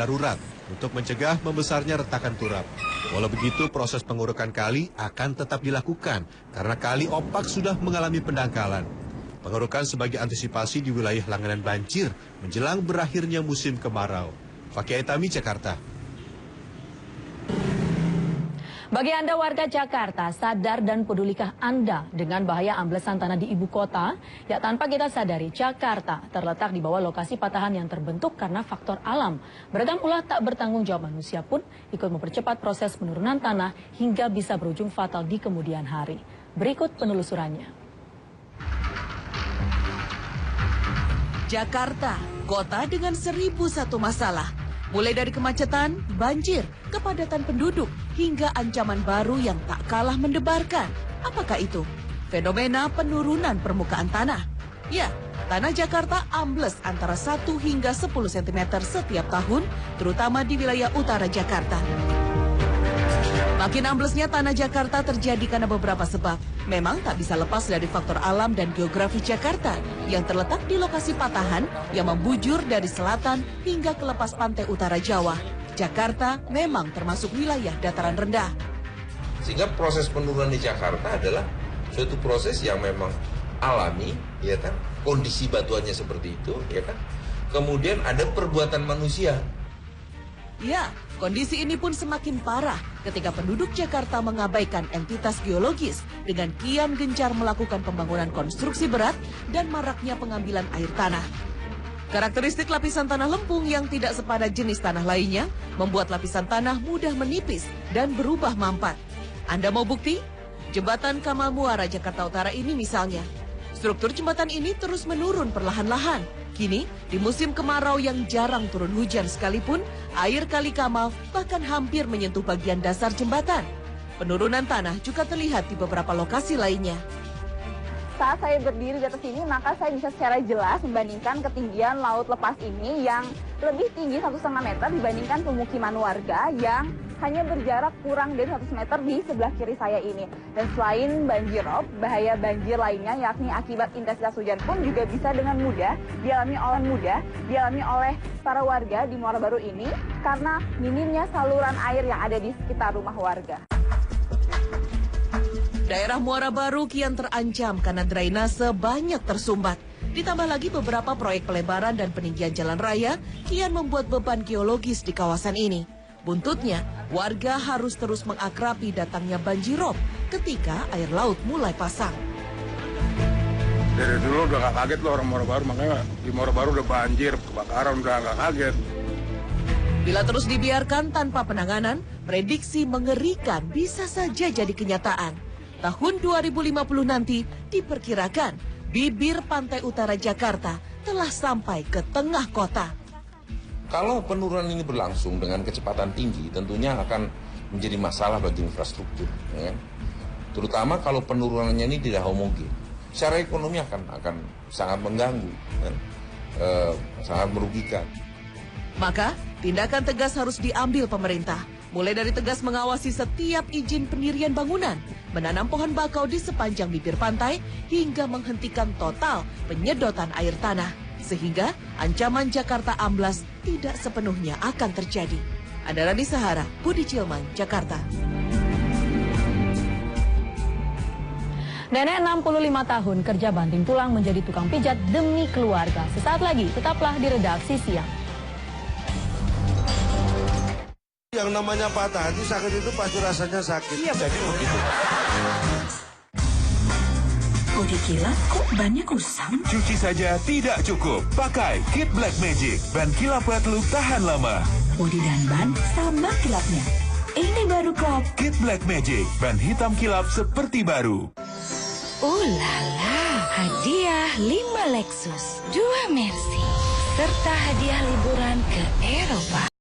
darurat untuk mencegah membesarnya retakan turap. Walau begitu, proses pengurukan kali akan tetap dilakukan karena kali Opak sudah mengalami pendangkalan. Pengurukan sebagai antisipasi di wilayah langganan banjir menjelang berakhirnya musim kemarau. Fakih Aitami, Jakarta. Bagi Anda warga Jakarta, sadar dan pedulikah Anda dengan bahaya amblesan tanah di ibu kota? Ya, tanpa kita sadari, Jakarta terletak di bawah lokasi patahan yang terbentuk karena faktor alam. Beragam ulah tak bertanggung jawab manusia pun ikut mempercepat proses penurunan tanah hingga bisa berujung fatal di kemudian hari. Berikut penelusurannya. Jakarta, kota dengan 1001 masalah. Mulai dari kemacetan, banjir, kepadatan penduduk, hingga ancaman baru yang tak kalah mendebarkan. Apakah itu? Fenomena penurunan permukaan tanah. Ya, tanah Jakarta ambles antara 1 hingga 10 cm setiap tahun, terutama di wilayah utara Jakarta. Makin amblesnya tanah Jakarta terjadi karena beberapa sebab. Memang tak bisa lepas dari faktor alam dan geografi Jakarta yang terletak di lokasi patahan yang membujur dari selatan hingga ke lepas pantai utara Jawa. Jakarta memang termasuk wilayah dataran rendah. Sehingga proses penurunan di Jakarta adalah suatu proses yang memang alami, ya kan? Kondisi batuannya seperti itu, ya kan? Kemudian ada perbuatan manusia. Ya, kondisi ini pun semakin parah ketika penduduk Jakarta mengabaikan entitas geologis dengan kian gencar melakukan pembangunan konstruksi berat dan maraknya pengambilan air tanah. Karakteristik lapisan tanah lempung yang tidak sepadan jenis tanah lainnya membuat lapisan tanah mudah menipis dan berubah mampat. Anda mau bukti? Jembatan Kamal Muara Jakarta Utara ini misalnya. Struktur jembatan ini terus menurun perlahan-lahan. Kini, di musim kemarau yang jarang turun hujan sekalipun, air Kali Kamal bahkan hampir menyentuh bagian dasar jembatan. Penurunan tanah juga terlihat di beberapa lokasi lainnya. Saat saya berdiri di atas ini, maka saya bisa secara jelas membandingkan ketinggian laut lepas ini yang lebih tinggi 1,5 meter dibandingkan pemukiman warga yang hanya berjarak kurang dari 100 meter di sebelah kiri saya ini. Dan selain banjir rob, bahaya banjir lainnya yakni akibat intensitas hujan pun juga bisa dengan mudah dialami oleh para warga di Muara Baru ini karena minimnya saluran air yang ada di sekitar rumah warga. Daerah Muara Baru kian terancam karena drainase banyak tersumbat. Ditambah lagi beberapa proyek pelebaran dan peninggian jalan raya kian membuat beban geologis di kawasan ini. Buntutnya, warga harus terus mengakrabi datangnya banjirop ketika air laut mulai pasang. Dari dulu udah gak kaget loh orang Muara Baru, makanya di Muara Baru udah banjir, kebakaran udah gak kaget. Bila terus dibiarkan tanpa penanganan, prediksi mengerikan bisa saja jadi kenyataan. Tahun 2050 nanti diperkirakan bibir pantai utara Jakarta telah sampai ke tengah kota. Kalau penurunan ini berlangsung dengan kecepatan tinggi, tentunya akan menjadi masalah bagi infrastruktur, ya kan? Terutama kalau penurunannya ini tidak homogen. Secara ekonomi akan sangat mengganggu, kan? Sangat merugikan. Maka, tindakan tegas harus diambil pemerintah. Mulai dari tegas mengawasi setiap izin pendirian bangunan, menanam pohon bakau di sepanjang bibir pantai, hingga menghentikan total penyedotan air tanah. Sehingga ancaman Jakarta amblas tidak sepenuhnya akan terjadi. Andarani Sahara, Budi Cilman, Jakarta. Nenek 65 tahun kerja banting tulang menjadi tukang pijat demi keluarga. Sesaat lagi, tetaplah di redaksi siang. Yang namanya patah hati sakit itu pasti rasanya sakit. Iya, jadi begitu. Bodi kilap kok bannya kusam? Cuci saja tidak cukup. Pakai Kit Black Magic. Ban kilap wet look tahan lama. Bodi dan ban sama kilapnya. Ini baru kok. Kit Black Magic. Ban hitam kilap seperti baru. Lala, hadiah 5 Lexus, 2 Mercy, serta hadiah liburan ke Eropa.